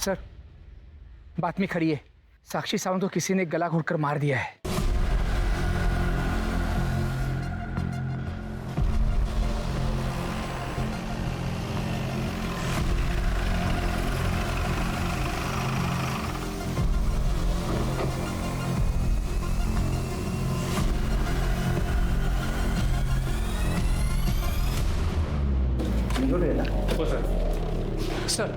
Sir, बातमी खड़ी है। साक्षी सावंत को किसी ने गला घोटकर मार दिया है। सर,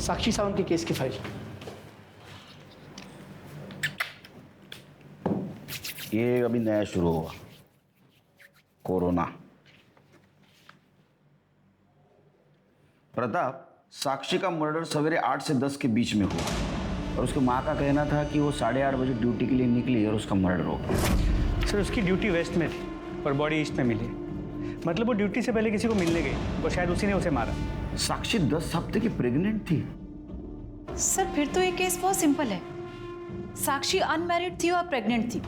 साक्षी सावंत के केस की फाइल। ये अभी नया शुरू हुआ, कोरोना। प्रताप, साक्षी का मर्डर सवेरे 8 से 10 के बीच में हुआ और उसकी माँ का कहना था कि वो 8:30 बजे ड्यूटी के लिए निकली और उसका मर्डर हो गया। सर, उसकी ड्यूटी वेस्ट में थी और बॉडी ईस्ट में मिली। मतलब वो ड्यूटी से पहले किसी को मिलने गई और शायद उसी ने उसे मारा। साक्षी 10 हफ्ते की प्रेग्नेंट थी। सर, फिर तो ये केस बहुत सिंपल है। साक्षी अनमैरिड थी और प्रेग्नेंट थी,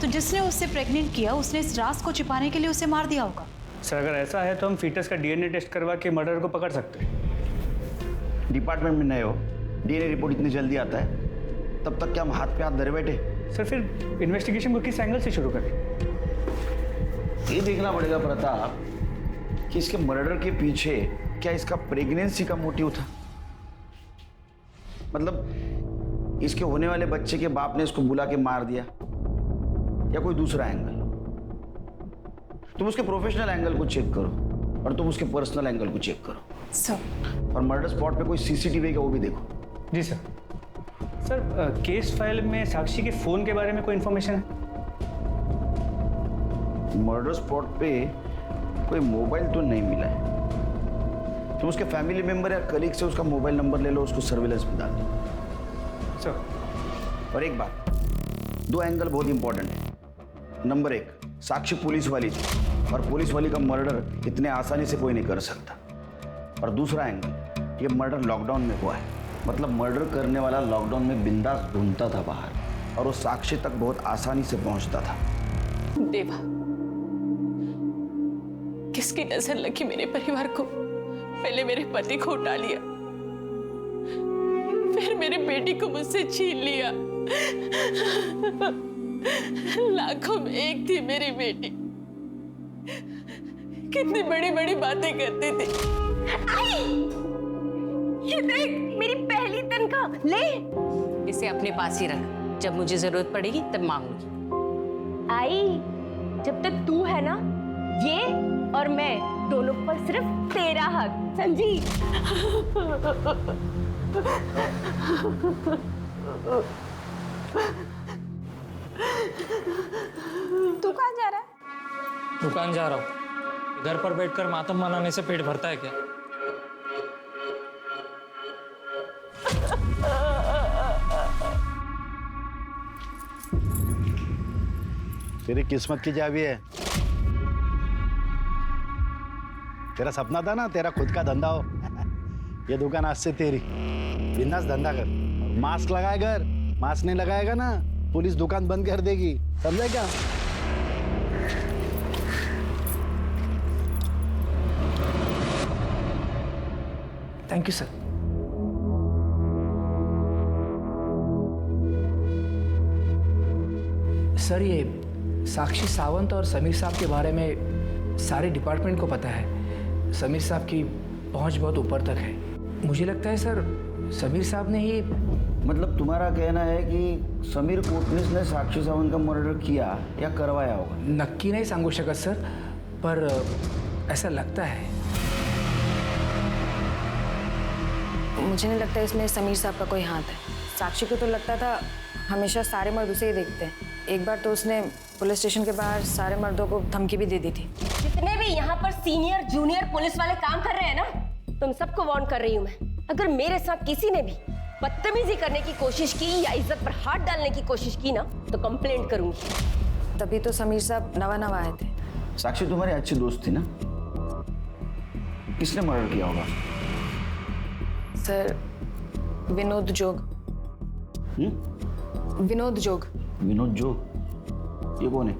तो जिसने उससे प्रेग्नेंट किया उसने इस राज को छिपाने के लिए उसे मार दिया होगा। सर, अगर ऐसा है तो हम फीटस का डीएनए टेस्ट करवा के मर्डर को पकड़ सकते हैं। डिपार्टमेंट में नए हो, डीएनए रिपोर्ट इतनी जल्दी आता है, तब तक क्या हम हाथ पे हाथ धरे बैठे? सर, फिर इन्वेस्टिगेशन को किस एंगल से शुरू करें? ये देखना पड़ेगा प्रताप कि इसके मर्डर के पीछे क्या इसका प्रेगनेंसी का मोटिव था। मतलब इसके होने वाले बच्चे के बाप ने इसको बुला के मार दिया या कोई दूसरा एंगल। तुम उसके प्रोफेशनल एंगल को चेक करो और तुम उसके पर्सनल एंगल को चेक करो। सर, और मर्डर स्पॉट पे कोई सीसीटीवी का वो भी देखो। जी सर। सर, केस फाइल में साक्षी के फ़ोन के बारे में कोई इन्फॉर्मेशन है? मर्डर स्पॉट पे कोई मोबाइल तो नहीं मिला है। तुम उसके फैमिली मेंबर या कलीग से उसका मोबाइल नंबर ले लो, उसको सर्विलेंस में डाल दो। सर, और एक बात, 2 एंगल बहुत इंपॉर्टेंट है। नंबर 1, साक्षी पुलिस वाली थी और पुलिस वाली का मर्डर इतने आसानी से कोई नहीं कर सकता। और दूसरा एंगल, ये मर्डर लॉकडाउन में हुआ है। मतलब मर्डर करने वाला लॉकडाउन में बिंदास ढूंढता था बाहर और वो साक्षी तक बहुत आसानी से पहुंचता था। देवा, किसकी नजर लगी मेरे परिवार को? पहले मेरे पति को उठा लिया, फिर मेरी बेटी को मुझसे छीन लिया। लाखों में एक थी मेरी बेटी, कितनी बड़ी बड़ी बातें करती थी। ये देख, मेरी पहली तनख्वाह, ले। इसे अपने पास ही रख, जब मुझे जरूरत पड़ेगी तब मांगूंगी। आई, जब तक तू है ना, ये और मैं दोनों पर सिर्फ तेरा हक, समझी? तू कहाँ जा रहा है? दुकान जा रहा हूँ। घर पर बैठकर मातम मनाने से पेट भरता है क्या? तेरी किस्मत की चाबी है। तेरा सपना था ना तेरा खुद का धंधा हो। ये दुकान आज से तेरी। बिंदास धंधा कर। मास्क लगाए घर, मास्क नहीं लगाएगा ना पुलिस दुकान बंद कर देगी, समझा क्या? Thank you sir. सर, ये साक्षी सावंत और समीर साहब के बारे में सारे डिपार्टमेंट को पता है। समीर साहब की पहुंच बहुत ऊपर तक है। मुझे लगता है सर, समीर साहब ने ही। मतलब तुम्हारा कहना है कि समीर कोटनीस ने साक्षी सावंत का मर्डर किया या करवाया होगा? नक्की नहीं सांगू शकत सर, पर ऐसा लगता है। मुझे नहीं लगता इसमें समीर साहब का कोई हाथ है। साक्षी को तो लगता था हमेशा सारे मर्द उसे ही देखते हैं। एक बार तो उसने पुलिस स्टेशन के बाहर सारे मर्दों को धमकी भी दे दी थी। जितने भी यहाँ पर सीनियर जूनियर पुलिस वाले काम कर रहे हैं ना, तुम सबको वार्न कर रही हूँ मैं। अगर मेरे साथ किसी ने भी बदतमीजी करने की कोशिश की या इज्जत पर हाथ डालने की कोशिश की ना, तो कंप्लेंट करूंगी। तभी तो समीर साहब नवा आए थे। साक्षी तुम्हारी अच्छी दोस्त थी ना? किसने मर्डर किया होगा? सर, विनोद जोग। विनोद जोग। विनोद जोग? ये कौन है?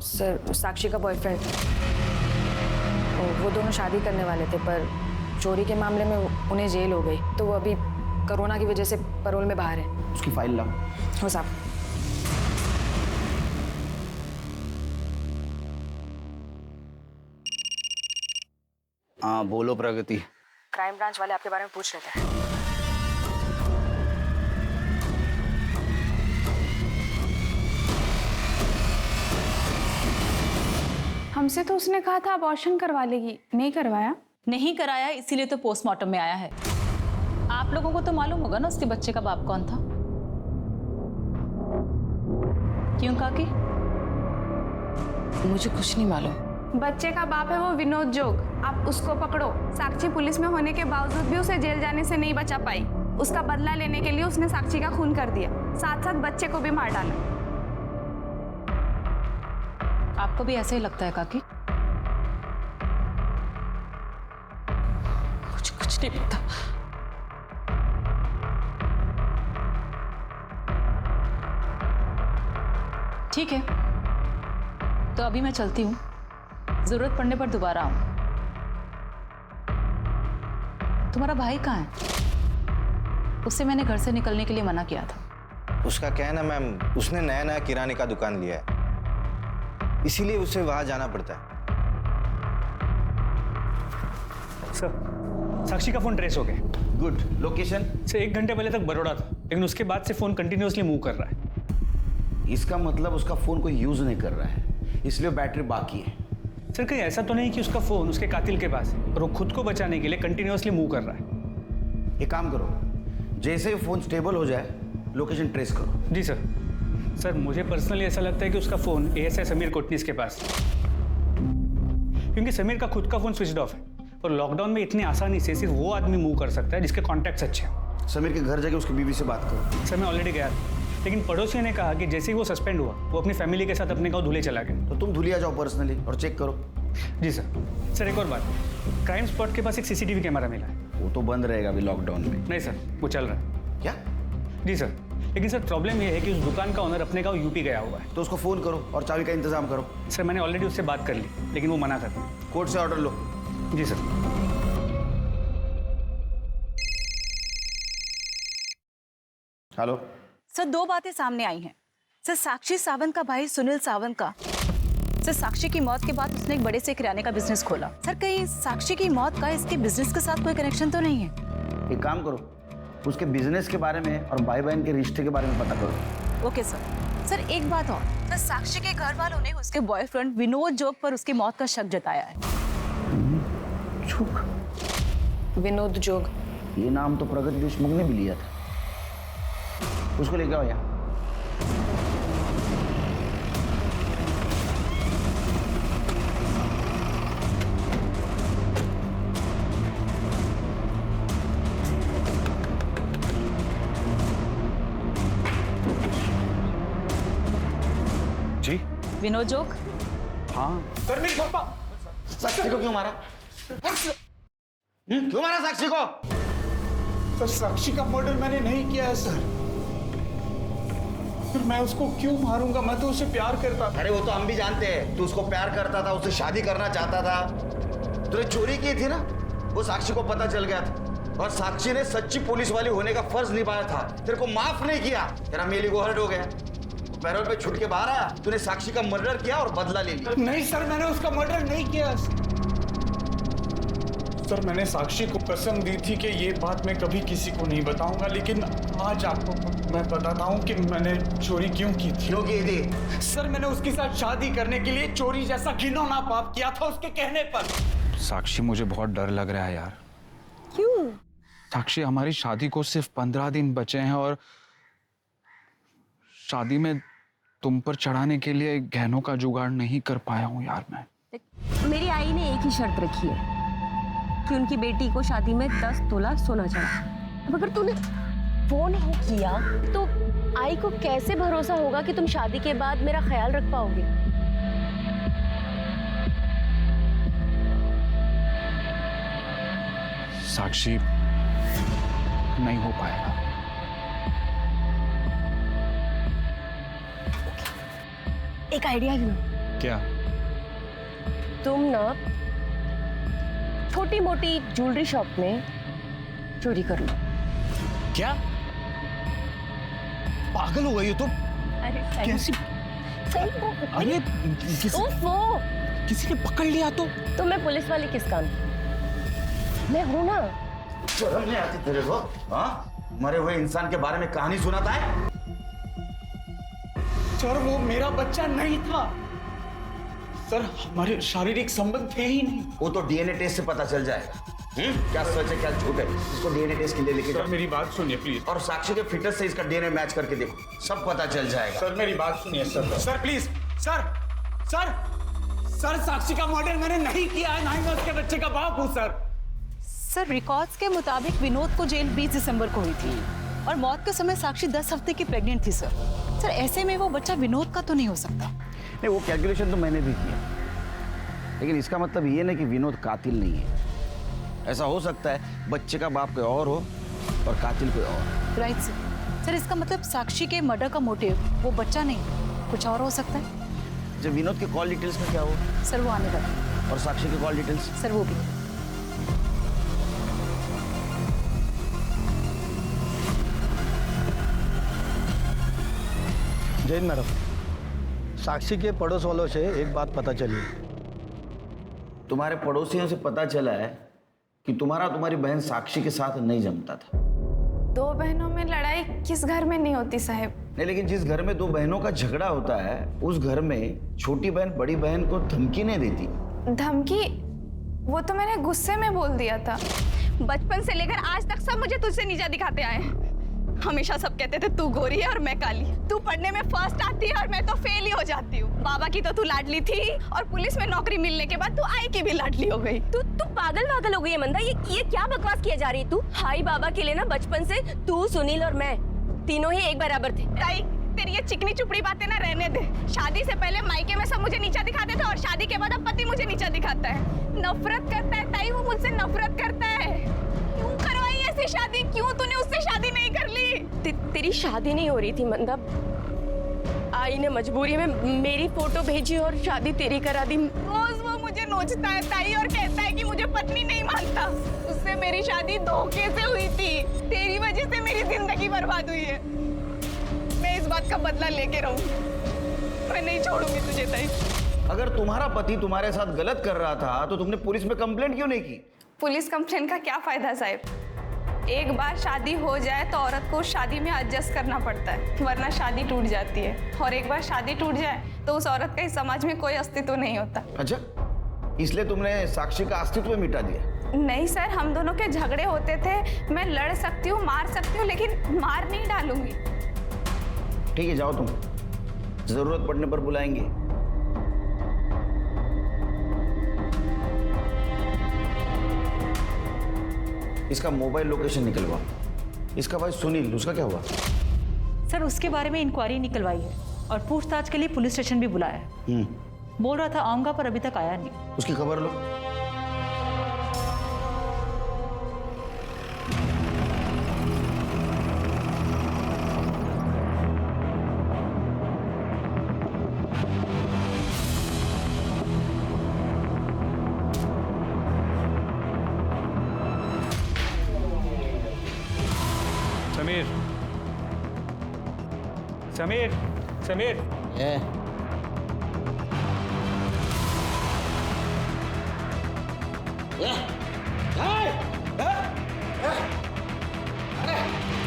सर, साक्षी का बॉयफ्रेंड। वो दोनों शादी करने वाले थे, पर चोरी के मामले में उन्हें जेल हो गई, तो वो अभी कोरोना की वजह से पैरोल में बाहर है। उसकी फाइल लाओ। हो साहब। हाँ बोलो प्रगति। क्राइम ब्रांच वाले आपके बारे में पूछ रहे थे। हमसे तो उसने कहा था अबॉर्शन करवा लेगी, नहीं करवाया। नहीं कराया, इसीलिए तो पोस्टमार्टम में आया है। आप लोगों को तो मालूम होगा ना उसके बच्चे का बाप कौन था। क्यों काकी? मुझे कुछ नहीं मालूम। बच्चे का बाप है वो विनोद जोग, आप उसको पकड़ो। साक्षी पुलिस में होने के बावजूद भी उसे जेल जाने से नहीं बचा पाई। उसका बदला लेने के लिए उसने साक्षी का खून कर दिया, साथ साथ बच्चे को भी मार डाला। आपको भी ऐसे ही लगता है काकी? मुझे कुछ नहीं पता। ठीक है, तो अभी मैं चलती हूँ, जरूरत पड़ने पर दोबारा आऊँ। तुम्हारा भाई कहाँ है? उससे मैंने घर से निकलने के लिए मना किया था। उसका क्या है ना मैम, उसने नया नया किराने का दुकान लिया है, इसीलिए उसे वहां जाना पड़ता है। सर, साक्षी का फोन ट्रेस हो गया। गुड। लोकेशन? सर 1 घंटे पहले तक बड़ौदा था, लेकिन उसके बाद से फोन कंटिन्यूअसली मूव कर रहा है। इसका मतलब उसका फोन कोई यूज नहीं कर रहा है, इसलिए बैटरी बाकी है। सर कहीं ऐसा तो नहीं कि उसका फोन उसके कातिल के पास है और वो खुद को बचाने के लिए कंटिन्यूअसली मूव कर रहा है। एक काम करो, जैसे ही फोन स्टेबल हो जाए लोकेशन ट्रेस करो। जी सर। सर मुझे पर्सनली ऐसा लगता है कि उसका फोन एएसआई समीर कोटनीस के पास है, क्योंकि समीर का खुद का फोन स्विच ऑफ है और लॉकडाउन में इतनी आसानी से सिर्फ वो आदमी मूव कर सकता है जिसके कॉन्टैक्ट्स अच्छे हैं। समीर के घर जाके उसकी बीवी से बात करो। सर मैं ऑलरेडी गया था, लेकिन पड़ोसियों ने कहा कि जैसे ही वो सस्पेंड हुआ वो अपनी फैमिली के साथ अपने गाँव धुले चला गया। तो तुम धुलिया जाओ पर्सनली और चेक करो। जी सर। सर एक और बात, क्राइम स्पॉट के पास एक सीसीटीवी कैमरा मिला है। वो तो बंद रहेगा अभी लॉकडाउन में। नहीं सर, वो चल रहा है। क्या? जी सर, लेकिन सर प्रॉब्लम ये है कि उस दुकान का ओनर अपने गाँव यूपी गया हुआ है। तो उसको फोन करो और चाबी का इंतजाम करो। सर मैंने ऑलरेडी उससे बात कर ली, लेकिन वो मना कर रहा है। कोर्ट से ऑर्डर लो। जी सर। हेलो सर 2 बातें सामने आई हैं। सर साक्षी सावंत का भाई सुनील सावंत का, सर साक्षी की मौत के बाद उसने एक बड़े से किराने का बिजनेस खोला। सर कहीं साक्षी की मौत का इसके बिजनेस के साथ कोई कनेक्शन तो नहीं है? एक काम करो, उसके बिजनेस के बारे में और भाई बहन के रिश्ते के बारे में पता करो। Okay sir. सर एक बात और, सर साक्षी के घर वालों ने उसके बॉयफ्रेंड विनोद जोग पर उसकी मौत का शक जताया है। विनोद जोग? ये नाम तो प्रगति देशमुख ने भी लिया था। उसको लेके आओ यहाँ। जी विनोद जोग? हाँ। साक्षी को क्यों मारा? क्यों मारा साक्षी को? सर साक्षी का मर्डर मैंने नहीं किया है सर। फिर मैं उसको क्यों मारूंगा? मैं तो उसे प्यार करता था। अरे वो तो हम भी जानते हैं, तू उसको प्यार करता था, उससे शादी करना चाहता था। तूने चोरी की थी ना, वो साक्षी को पता चल गया था और साक्षी ने सच्ची पुलिस वाली होने का फर्ज निभाया था, तेरे को माफ नहीं किया। तेरा मेली को हर्ट हो गया, पैरोल पे छुट के बाहर आया, तूने साक्षी का मर्डर किया और बदला ले लिया। नहीं सर, मैंने उसका मर्डर नहीं किया सर। मैंने साक्षी को कसम दी थी कि ये बात मैं कभी किसी को नहीं बताऊंगा, लेकिन आज आपको मैं बताता हूँ कि मैंने चोरी क्यों की थी। क्यों की थी? सर मैंने उसके साथ शादी करने के लिए चोरी जैसा घिनौना पाप किया था उसके कहने पर। साक्षी मुझे बहुत डर लग रहा है यार। क्यों? साक्षी हमारी शादी को सिर्फ 15 दिन बचे हैं और शादी में तुम पर चढ़ाने के लिए गहनों का जुगाड़ नहीं कर पाया हूँ यार मैं। मेरी आई ने एक ही शर्त रखी है कि उनकी बेटी को शादी में 10 तोला सोना चाहिए। अब अगर तूने वो नहीं किया तो आई को कैसे भरोसा होगा कि तुम शादी के बाद मेरा ख्याल रख पाओगे? साक्षी नहीं हो पाएगा। एक आइडिया है ना? क्या? तुम ना छोटी मोटी ज्वेलरी शॉप में चोरी कर लो। क्या पागल हो गई हो तुम? अरे कैसी? अरे किसी ने पकड़ लिया तो मैं पुलिस वाली किस काम की? मैं हूं ना। शर्म नहीं आती तेरे को? हाँ, मरे हुए इंसान के बारे में कहानी सुनाता है। सर वो मेरा बच्चा नहीं था सर, हमारे शारीरिक संबंध थे ही नहीं। वो तो डीएनए टेस्ट से पता चल जाएगा। क्या सच है क्या झूठ है, इसको डीएनए टेस्ट के लिए लेके जाओ। मेरी बात सुनिए प्लीज। और साक्षी के फिटनेस से इसका डीएनए मैच करके देखो, सब पता चल जाएगा। सर मेरी बात सुनिए sir. Sir please sir sir sir Sakshi का मर्डर मैंने नहीं किया है, ना ही मैं उसके बच्चे का बाप हूँ सर। सर रिकॉर्ड्स के मुताबिक विनोद को जेल 20 दिसंबर को हुई थी और मौत के समय साक्षी 10 हफ्ते की प्रेग्नेंट थी सर ऐसे में वो बच्चा विनोद का तो नहीं हो सकता। नहीं, वो कैलकुलेशन तो मैंने भी किया, लेकिन इसका मतलब ये नहीं कि विनोद कातिल नहीं है। ऐसा हो सकता है बच्चे का बाप कोई और हो और कातिल कोई और। राइट सर इसका मतलब साक्षी के मर्डर का मोटिव वो बच्चा नहीं कुछ और हो सकता है। जब विनोद के कॉल डिटेल्स में क्या हो? सर वो आने वाला। और साक्षी के कॉल डिटेल्स? सर वो भी। जैन मैडम, साक्षी के पड़ोस वालों से एक बात पता चली। तुम्हारे पड़ोसियों से पता चला है कि तुम्हारी बहन साक्षी के साथ नहीं जमता था। 2 बहनों में लड़ाई किस घर में नहीं होती साहब? नहीं, लेकिन जिस घर में 2 बहनों का झगड़ा होता है उस घर में छोटी बहन बड़ी बहन को धमकी नहीं देती। धमकी? वो तो मैंने गुस्से में बोल दिया था। बचपन से लेकर आज तक सब मुझे तुझसे नीचा दिखाते आए हैं। हमेशा सब कहते थे तू गोरी है और मैं काली, तू पढ़ने में फर्स्ट आती है और मैं तो फेल ही हो जाती हूँ। बाबा की तो तू लाडली थी और पुलिस में नौकरी मिलने के बाद तू आई की भी लाडली हो गई। तू पागल हो गई है मंदा। ये क्या बकवास किया जा रही है तू? हाई बाबा के लिए ना बचपन से तू, सुनील और मैं तीनों ही एक बराबर थे। ताई तेरी ये चिकनी चुपड़ी बातें ना रहने दे। शादी से पहले मायके में सब मुझे नीचा दिखाते थे और शादी के बाद अब पति मुझे नीचा दिखाता है। नफरत करता है ताई, वो मुझसे नफरत करता है। क्यों करवाई ऐसी शादी? क्यों तूने उससे शादी नहीं कर ली? तेरी शादी नहीं हो रही थी मंदा, आई ने मजबूरी में मेरी फोटो भेजी और शादी तेरी करा दी। रोज वो मुझे नोचता है ताई और कहता है कि मुझे पत्नी नहीं मानता। उससे मेरी शादी धोखे से हुई थी। तेरी वजह से मेरी जिंदगी बर्बाद हुई है। मैं इस बात का बदला लेके रहूंगी, मैं नहीं छोड़ूंगी तुझे ताई। अगर तुम्हारा पति तुम्हारे साथ गलत कर रहा था तो तुमने पुलिस में कंप्लेंट क्यों नहीं की? पुलिस कंप्लेंट का क्या फायदा साहब? एक बार शादी हो जाए तो औरत को शादी में एडजस्ट करना पड़ता है, वरना शादी टूट जाती है। और एक बार शादी टूट जाए तो उस औरत का इस समाज में कोई अस्तित्व नहीं होता। अच्छा, इसलिए तुमने साक्षी का अस्तित्व मिटा दिया? नहीं सर, हम दोनों के झगड़े होते थे। मैं लड़ सकती हूँ, मार सकती हूँ, लेकिन मार नहीं डालूंगी। ठीक है, जाओ तुम, जरूरत पड़ने पर बुलाएंगे। इसका मोबाइल लोकेशन निकलवाओ। इसका भाई सुनील, उसका क्या हुआ? सर उसके बारे में इंक्वायरी निकलवाई है और पूछताछ के लिए पुलिस स्टेशन भी बुलाया है। बोल रहा था आऊंगा, पर अभी तक आया नहीं। उसकी खबर लो। समीर, समीर, समीर।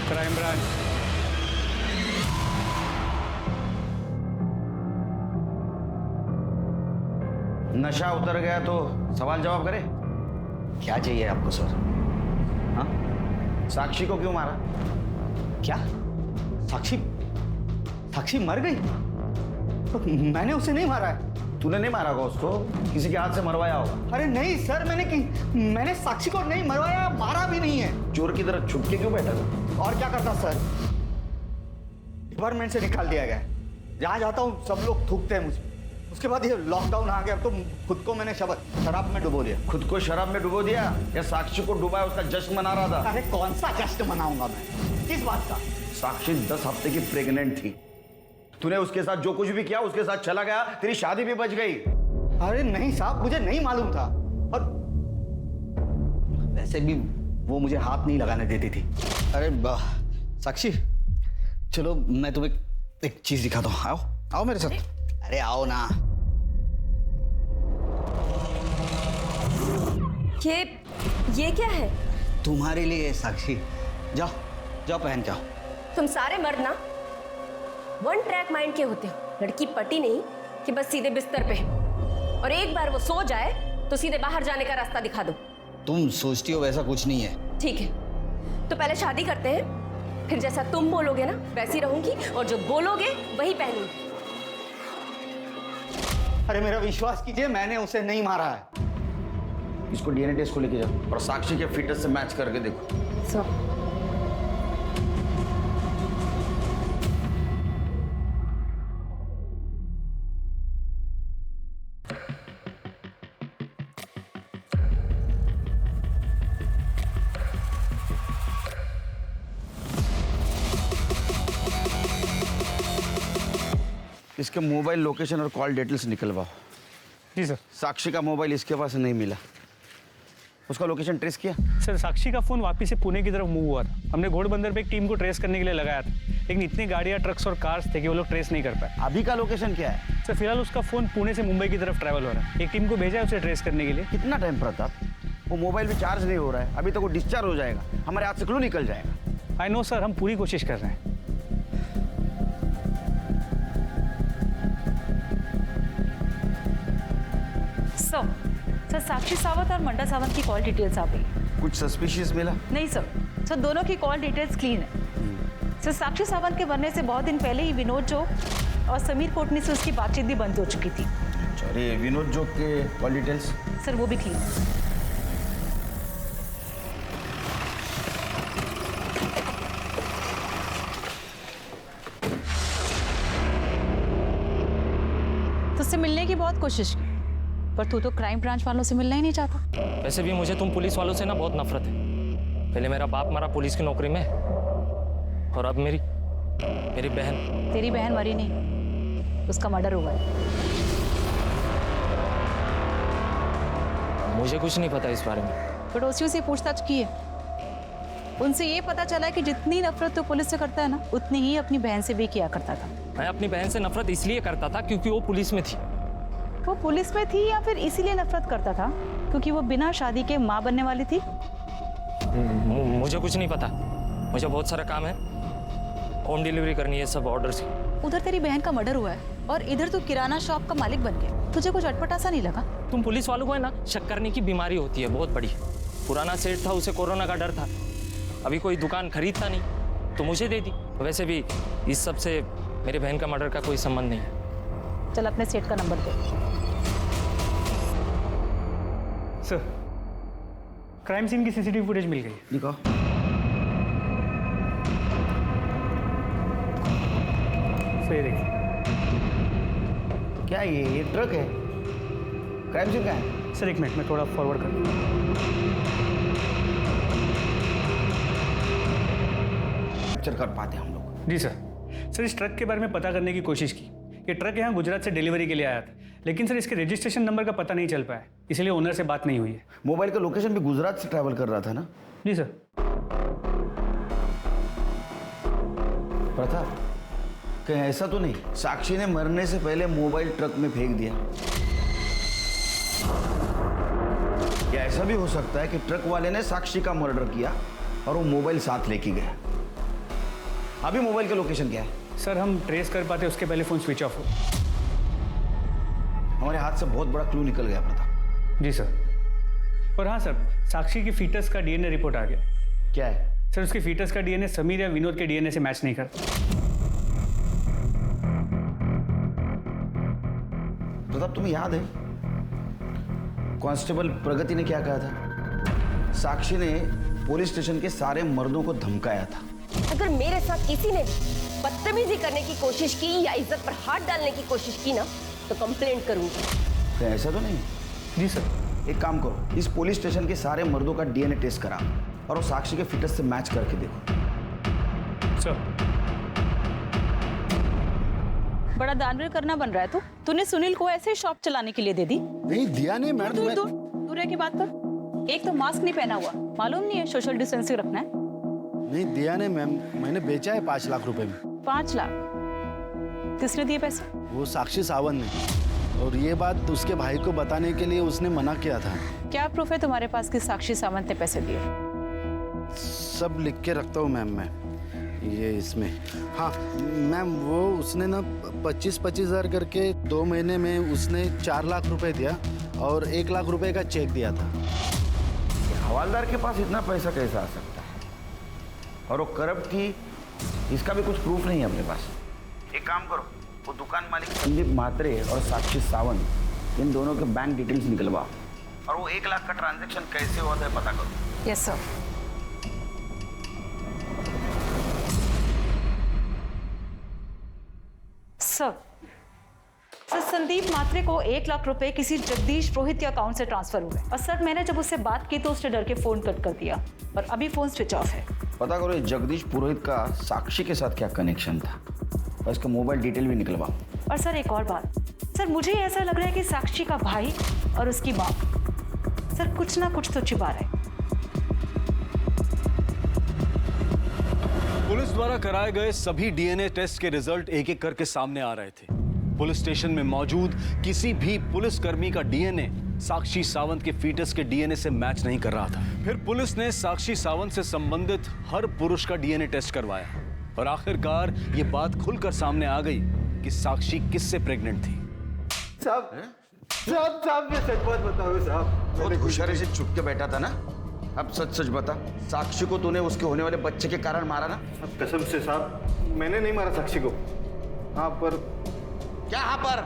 Crime branch. नशा उतर गया तो सवाल जवाब करे। क्या चाहिए आपको सर? हाँ, साक्षी को क्यों मारा? क्या? साक्षी साक्षी मर गई? तो मैंने उसे नहीं मारा है। तूने नहीं मारा होगा उसको, किसी के हाथ से मरवाया होगा। अरे नहीं सर, मैंने साक्षी को नहीं मरवाया, मारा भी नहीं है। चोर की तरह छुप के क्यों बैठा था? और क्या करता सर? डिपार्टमेंट से निकाल दिया गया। जहाँ जाता हूँ सब लोग थूकते हैं मुझे। उसके बाद ये लॉकडाउन आ गया तो खुद को मैंने शराब में डुबो दिया। खुद को शराब में डुबो दिया या साक्षी को डुबाया उसका जश्न मना रहा था? अरे कौन सा जश्न मनाऊंगा मैं? किस बात का? साक्षी 10 हफ्ते की प्रेग्नेंट थी। तूने उसके साथ जो कुछ भी किया उसके साथ चला गया, तेरी शादी भी बच गई। अरे नहीं साहब, मुझे नहीं मालूम था। और वैसे भी वो मुझे हाथ नहीं लगाने देती थी। अरे साक्षी, चलो मैं तुम्हें एक चीज दिखाता हूँ। आओ आओ मेरे साथ। अरे आओ ना। ये क्या है? तुम्हारे लिए साक्षी, जाओ जाओ पहन के आओ। तुम सारे मर्द ना वन ट्रैक माइंड के होते हो। लड़की पटी नहीं कि बस सीधे बिस्तर पे, और एक बार वो सो जाए तो सीधे बाहर जाने का रास्ता दिखा दो। तुम सोचती हो वैसा कुछ नहीं है। ठीक है, तो पहले शादी करते हैं, फिर जैसा तुम बोलोगे ना वैसी रहूंगी, और जो बोलोगे वही पहनूंगी। अरे मेरा विश्वास कीजिए, मैंने उसे नहीं मारा है। इसको डीएनए टेस्ट को लेके जाओ और साक्षी के फिटनेस से मैच करके देखो। इसके मोबाइल लोकेशन और कॉल डिटेल्स निकलवाओ। जी सर। साक्षी का मोबाइल इसके पास नहीं मिला, उसका लोकेशन ट्रेस किया? सर साक्षी का फोन वापस से पुणे की तरफ मूव हुआ था। हमने घोड़बंदर पे एक टीम को ट्रेस करने के लिए लगाया था, लेकिन इतनी गाड़ियाँ, ट्रक्स और कार्स थे कि वो लोग ट्रेस नहीं कर पाए। अभी का लोकेशन क्या है? सर फिलहाल उसका फोन पुणे से मुंबई की तरफ ट्रैवल हो रहा है। एक टीम को भेजा है उसे ट्रेस करने के लिए। कितना टाइम प्रताप? वो मोबाइल भी चार्ज नहीं हो रहा है, अभी तक वो डिस्चार्ज हो जाएगा, हमारे हाथ से क्लू निकल जाएगा। आई नो सर, हम पूरी कोशिश कर रहे हैं। सर साक्षी सावंत और मंडा सावंत की कॉल डिटेल्स आ गई। कुछ सस्पिशियस मिला? नहीं सर दोनों की कॉल डिटेल्स क्लीन है। सर साक्षी सावंत के मरने से बहुत दिन पहले ही विनोद जोग और समीर कोटनी से उसकी बातचीत भी बंद हो चुकी थी। अरे विनोद जोग के कॉल डिटेल्स? सर वो भी क्लीन है। तुझसे मिलने की बहुत कोशिश की, पर तू तो क्राइम ब्रांच वालों से मिलना ही नहीं चाहता। वैसे भी मुझे तुम पुलिस वालों से ना बहुत नफरत है। पहले मेरा बाप मरा पुलिस की नौकरी में, और अब मेरी बहन। तेरी बहन मरी नहीं, उसका मर्डर हुआ है। मुझे कुछ नहीं पता इस बारे में। पड़ोसियों से पूछताछ की है, उनसे ये पता चला है कि जितनी नफरत तो पुलिस से करता है ना, उतनी ही अपनी बहन से भी किया करता था। मैं अपनी बहन से नफरत इसलिए करता था क्योंकि वो पुलिस में थी। वो पुलिस में थी या फिर इसीलिए नफरत करता था क्योंकि वो बिना शादी के माँ बनने वाली थी? मुझे कुछ नहीं पता, मुझे बहुत सारा काम है, होम डिलीवरी करनी है, सब ऑर्डर्स की। उधर तेरी बहन का मर्डर हुआ है और इधर तू किराना शॉप का मालिक बन गया। तुझे कुछ अटपटा सा नहीं लगा? तुम पुलिस वालों को है ना, शक करने की बीमारी होती है बहुत बड़ी। पुराना सेठ था, उसे कोरोना का डर था, अभी कोई दुकान खरीदता नहीं तो मुझे दे दी। वैसे भी इस सब से मेरी बहन का मर्डर का कोई संबंध नहीं है। चल अपने सेठ का नंबर दे। सर क्राइम सीन की सीसीटीवी फुटेज मिल गई। दिखाओ। सही देखिए। क्या ये ट्रक है? क्राइम सीन क्या है? सर एक मिनट, मैं थोड़ा फॉरवर्ड कर कर पाते हम लोग। जी सर इस ट्रक के बारे में पता करने की कोशिश की। ये ट्रक यहाँ गुजरात से डिलीवरी के लिए आया था, लेकिन सर इसके रजिस्ट्रेशन नंबर का पता नहीं चल पाया, इसलिए ओनर से बात नहीं हुई है। मोबाइल का लोकेशन भी गुजरात से ट्रैवल कर रहा था ना? जी सर। प्रताप, कहीं ऐसा तो नहीं साक्षी ने मरने से पहले मोबाइल ट्रक में फेंक दिया? या ऐसा भी हो सकता है कि ट्रक वाले ने साक्षी का मर्डर किया और वो मोबाइल साथ लेके गया? अभी मोबाइल का लोकेशन क्या है? सर हम ट्रेस कर पाते उसके पहले फोन स्विच ऑफ हो। हमारे हाथ से बहुत बड़ा क्लू निकल गया प्रताप। जी सर। और हाँ सर, साक्षी की फीटस का डीएनए रिपोर्ट आ गया। क्या है? सर उसकी फीटस का डीएनए समीर या विनोद के डीएनए से मैच नहीं करता। प्रताप तुम्हें याद है कांस्टेबल प्रगति ने क्या कहा था? साक्षी ने पुलिस स्टेशन के सारे मर्दों को धमकाया था। अगर मेरे साथ किसी ने बदतमीजी करने की कोशिश की या इज्जत पर हाथ डालने की कोशिश की ना, तो कंप्लेंट करूंगी। क्या ऐसा तो नहीं? जी सर। एक काम करो, इस पुलिस स्टेशन के सारे मर्दों का डीएनए टेस्ट करा और वो साक्षी के फिटनेस से मैच करके देखो। सर। बड़ा दानवीर करना बन रहा है तूने सुनील को ऐसे शॉप चलाने के लिए दे दी? नहीं दिया नहीं मैडम। दूर रह के बात कर। एक तो मास्क नहीं पहना हुआ, मालूम नहीं है सोशल डिस्टेंसिंग रखना है। नहीं दिया नहीं मैम, मैंने बेचा है 5 लाख रुपए में। 5 लाख? किसने दिए पैसे? वो साक्षी सावंत ने, और ये बात उसके भाई को बताने के लिए उसने मना किया था। क्या प्रूफ है तुम्हारे पास कि साक्षी सावंत ने पैसे दिए? सब लिख के रखता हूँ मैम मैं, ये इसमें। हाँ मैम, वो उसने ना 25-25 हज़ार करके 2 महीने में उसने 4 लाख रुपए दिया और 1 लाख रुपए का चेक दिया था। हवालदार के पास इतना पैसा कैसा आ सकता है? और वो करप्ट थी, इसका भी कुछ प्रूफ नहीं है अपने पास। एक काम करो, वो दुकान मालिक संदीप म्हात्रे और साक्षी सावंत, इन दोनों के बैंक डिटेल्स निकलवाओ और वो 1 लाख का ट्रांजैक्शन कैसे हुआ था पता करो। Yes sir. Sir Sandeep Mhatre को 1 लाख रुपए किसी जगदीश पुरोहित के अकाउंट से ट्रांसफर हुए और सर मैंने जब उससे बात की तो उसने डर के फोन कट कर दिया और अभी फोन स्विच ऑफ है। पता करो ये जगदीश पुरोहित का साक्षी के साथ क्या कनेक्शन था और इसका मोबाइल डिटेल भी निकलवाओ। और सर एक और बात, सर मुझे ऐसा लग रहा है कि साक्षी का भाई और उसकी माँ सर कुछ ना कुछ तो छिपा रहे। पुलिस द्वारा कराए गए सभी डीएनए टेस्ट के रिजल्ट एक एक करके सामने आ रहे थे। पुलिस स्टेशन में मौजूद किसी भी पुलिसकर्मी का डीएनए साक्षी सावंत के फीटस के डीएनए से मैच नहीं कर रहा था। फिर पुलिस ने साक्षी सावंत से संबंधित हर पुरुष का डीएनए टेस्ट करवाया और आखिरकार ये बात खुलकर सामने आ गई कि साक्षी किससे प्रेग्नेंट थी। साहब मैं सच बात बताऊं साहब। बहुत होशियारी से चुप के बैठा था ना, अब सच सच बता, साक्षी को तूने उसके होने वाले बच्चे के कारण मारा ना? कसम से साहब, मैंने नहीं मारा साक्षी को। हाँ पर क्या हाँ पर?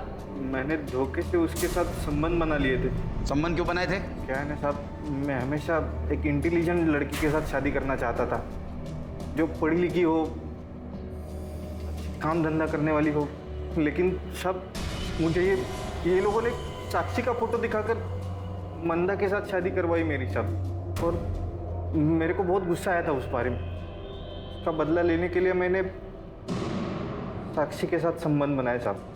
मैंने धोखे से उसके साथ संबंध बना लिए थे। संबंध क्यों बनाए थे? क्या है ना साहब, मैं हमेशा एक इंटेलिजेंट लड़की के साथ शादी करना चाहता था, जो पढ़ी लिखी हो, काम धंधा करने वाली हो। लेकिन सब मुझे ये लोगों ने साक्षी का फोटो दिखाकर मंदा के साथ शादी करवाई मेरी सब, और मेरे को बहुत गुस्सा आया था उस बारे में। उसका बदला लेने के लिए मैंने साक्षी के साथ संबंध बनाया साहब।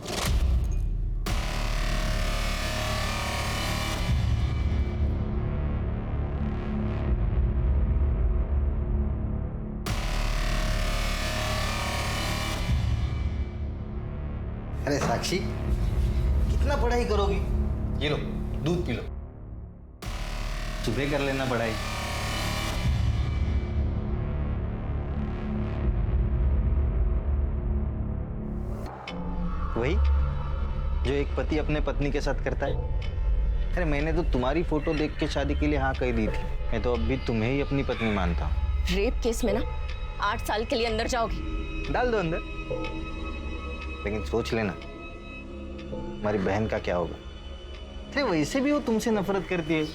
अरे साक्षी, कितना पढ़ाई करोगी? ये लो दूध पी लो, सुबह कर लेना पढ़ाई। वही जो एक पति अपने पत्नी के साथ करता है। अरे मैंने तो तुम्हारी फोटो देख के शादी के लिए हाँ कह दी थी। मैं तो अब भी तुम्हें ही अपनी पत्नी मानता हूँ। रेप केस में ना 8 साल के लिए अंदर जाओगी। डाल दो अंदर, लेकिन सोच लेना हमारी बहन का क्या होगा। अरे वैसे भी वो तुमसे नफरत करती है,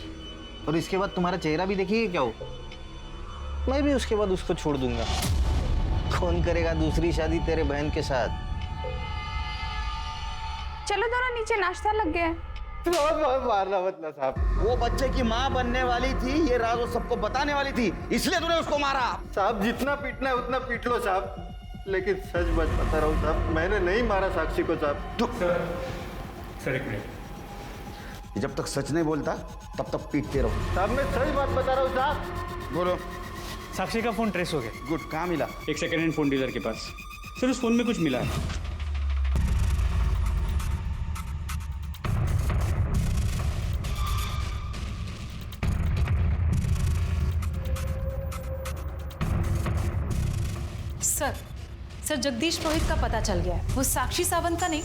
और इसके बाद तुम्हारा चेहरा भी देखिए क्या हो। मैं भी उसके बाद उसको छोड़ दूंगा। कौन करेगा दूसरी शादी तेरे बहन के साथ? चलो दोनों नीचे, नाश्ता लग गया है। मारना मत ना साहब। वो बच्चे की माँ बनने वाली थी, ये राज वो सबको बताने वाली थी, इसलिए तूने उसको मारा। साहब जितना पीटना है उतना पीट लो साहब, लेकिन सच बात बता रहा हूँ साहब, मैंने नहीं मारा साक्षी को साहब। सर एक मिनट, जब तक सच नहीं बोलता तब तक पीटते रहो। साहब मैं सच बात बता रहा हूँ साहब। बोलो। साक्षी का फोन ट्रेस हो गया। गुड, कहाँ मिला? एक सेकेंड हैंड फोन डीलर के पास। सर उस फोन में कुछ मिला है। सर जगदीश पुरोहित का पता चल गया है। वो साक्षी सावंत का नहीं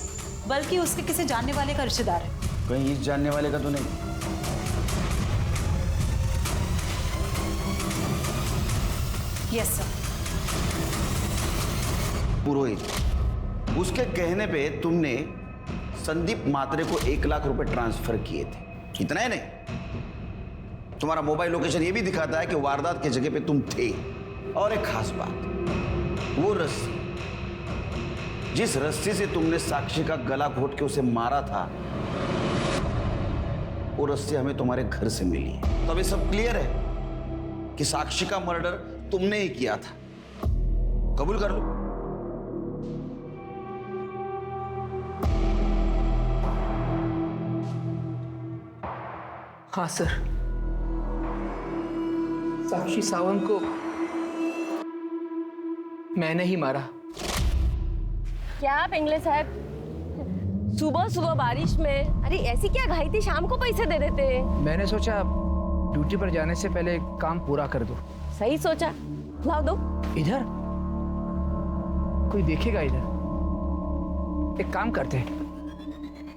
बल्कि उसके किसी जानने वाले का रिश्तेदार है। कहीं इस जानने वाले का तो नहीं? Yes sir. पुरोहित, उसके कहने पे तुमने संदीप म्हात्रे को 1 लाख रुपए ट्रांसफर किए थे, इतना ही नहीं, तुम्हारा मोबाइल लोकेशन ये भी दिखाता है कि वारदात की जगह पे तुम थे। और एक खास बात, वो रस्सी, जिस रस्सी से तुमने साक्षी का गला घोट के उसे मारा था, वो रस्सी हमें तुम्हारे घर से मिली है। तो अभी सब क्लियर है कि साक्षी का मर्डर तुमने ही किया था। कबूल कर लो। हाँ सर, साक्षी सावंत को मैंने ही मारा। क्या पिंगले साहब, सुबह सुबह बारिश में, अरे ऐसी क्या घाई थी, शाम को पैसे दे देते। मैंने सोचा ड्यूटी पर जाने से पहले काम पूरा कर दो। सही सोचा, लाओ दो। इधर कोई देखेगा? इधर एक काम करते हैं,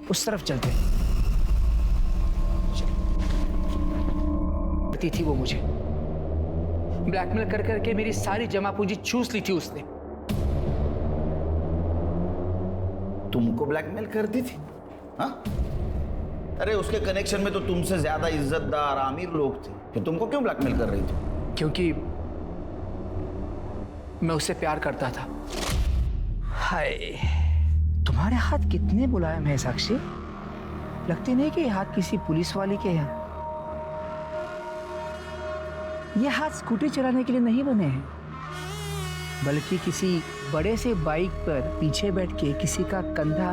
उस तरफ चलते हैं। थी वो मुझे ब्लैकमेल कर करके मेरी सारी जमा पूंजी चूस ली थी उसने। तुमको ब्लैकमेल करती थी? हाँ? अरे उसके कनेक्शन में तो तुमसे ज्यादा इज्जतदार अमीर लोग थे, फिर तुमको क्यों ब्लैकमेल कर रही थी? क्योंकि मैं उससे प्यार करता था। हाय, तुम्हारे हाथ कितने मुलायम है साक्षी, लगते नहीं कि ये हाथ किसी पुलिस वाले के हैं। ये हाथ स्कूटी चलाने के लिए नहीं बने हैं, बल्कि किसी बड़े से बाइक पर पीछे बैठ के किसी का कंधा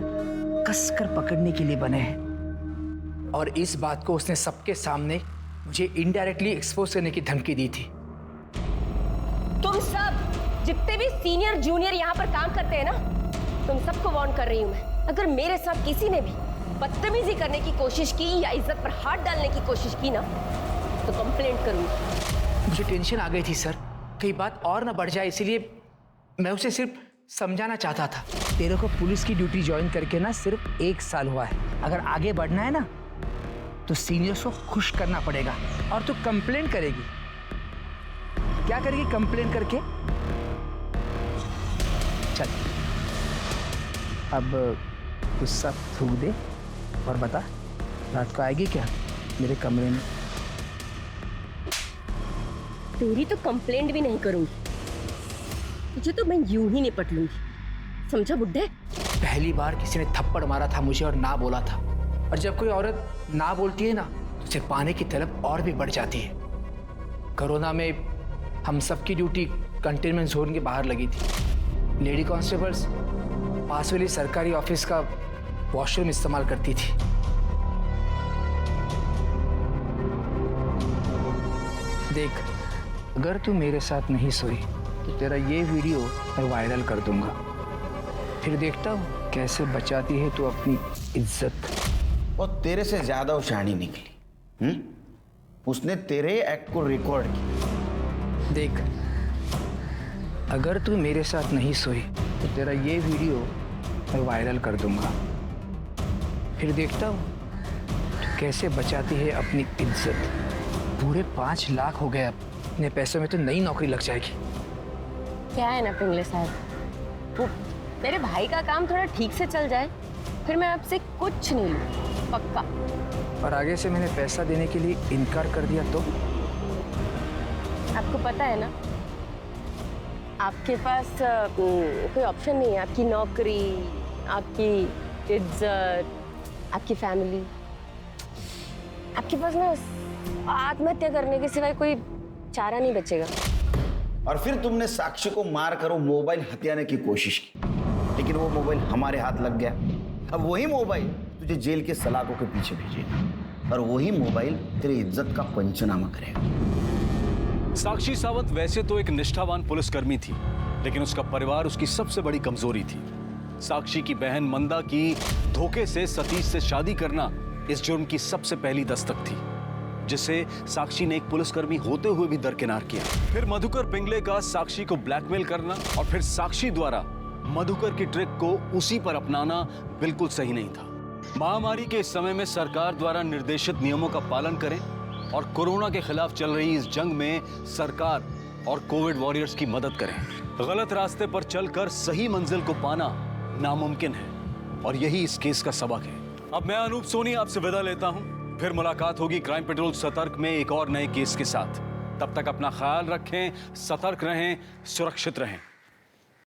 कसकर पकड़ने के लिए बने हैं। और इस बात को उसने सबके सामने मुझे इनडायरेक्टली एक्सपोज करने की धमकी दी थी। तुम सब जितने भी सीनियर जूनियर यहाँ पर काम करते हैं ना, तुम सबको वार्न कर रही हूँ मैं, अगर मेरे साथ किसी ने भी बदतमीजी करने की कोशिश की या इज्जत पर हाथ डालने की कोशिश की ना, तो कंप्लेंट करूंगी। मुझे टेंशन आ गई थी सर, कई बात और ना बढ़ जाए, इसीलिए मैं उसे सिर्फ समझाना चाहता था। तेरे को पुलिस की ड्यूटी ज्वाइन करके ना सिर्फ 1 साल हुआ है, अगर आगे बढ़ना है ना तो सीनियर्स को खुश करना पड़ेगा। और तू कंप्लेंट करेगी, क्या करेगी कंप्लेंट करके? चल अब गुस्सा थूक दे और बता, रात को आएगी क्या मेरे कमरे में? तेरी तो कंप्लेंट भी नहीं करूंगी, तुझे तो मैं यूं ही निपट लूंगी, समझा बुड्ढे? पहली बार किसी ने थप्पड़ मारा था मुझे और ना बोला था, और जब कोई औरत ना बोलती है ना तो उसे पाने की तलब और भी बढ़ जाती है। कोरोना में हम सबकी ड्यूटी कंटेनमेंट जोन के बाहर लगी थी। लेडी कांस्टेबल्स पास वाली सरकारी ऑफिस का वॉशरूम इस्तेमाल करती थी। देख, अगर तू मेरे साथ नहीं सोई तो तेरा ये वीडियो मैं वायरल कर दूंगा, फिर देखता हूँ कैसे बचाती है तू अपनी इज्जत। और तेरे से ज्यादा वो शहानी निकली। उसने तेरे एक्ट को रिकॉर्ड किया। देख, अगर तू मेरे साथ नहीं सोई तो तेरा ये वीडियो मैं वायरल कर दूंगा, फिर देखता हूँ तो कैसे बचाती है अपनी इज्जत। पूरे 5 लाख हो गए, अब इतने पैसों में तो नई नौकरी लग जाएगी। क्या है ना पिंगले साहब, वो मेरे भाई का काम थोड़ा ठीक से चल जाए, फिर मैं आपसे कुछ नहीं लूँ, पक्का। और आगे से मैंने पैसा देने के लिए इनकार कर दिया तो? आपको पता है ना, आपके पास कोई ऑप्शन नहीं है। आपकी नौकरी, आपकी इज्जत, आपकी फैमिली, आपके पास ना आत्महत्या करने के सिवाय कोई चारा नहीं बचेगा। और फिर तुमने साक्षी को मार कर वो मोबाइल हथियाने की कोशिश की, लेकिन वो मोबाइल हमारे हाथ लग गया। अब वही मोबाइल तुझे जेल के सलाखों के पीछे भेजेगा, और वही मोबाइल तेरी इज्जत का पंचनामा करेगा। साक्षी सावंत वैसे तो एक निष्ठावान पुलिसकर्मी थी, लेकिन उसका परिवार उसकी सबसे बड़ी कमजोरी थी। साक्षी की बहन मंदा की धोखे से सतीश से शादी करना इस जुर्म की सबसे पहली दस्तक थी, जिसे साक्षी ने एक पुलिसकर्मी होते हुए भी दरकिनार किया। फिर मधुकर पिंगले का साक्षी को ब्लैकमेल करना, और फिर साक्षी द्वारा मधुकर की ट्रिक को उसी पर अपनाना बिल्कुल सही नहीं था। महामारी के इस समय में सरकार द्वारा निर्देशित नियमों का पालन करें और कोरोना के खिलाफ चल रही इस जंग में सरकार और कोविड वॉरियर्स की मदद करें। गलत रास्ते पर चलकर सही मंजिल को पाना नामुमकिन है, और यही इस केस का सबक है। अब मैं अनूप सोनी आपसे विदा लेता हूं, फिर मुलाकात होगी क्राइम पेट्रोल सतर्क में एक और नए केस के साथ। तब तक अपना ख्याल रखें, सतर्क रहें, सुरक्षित रहें।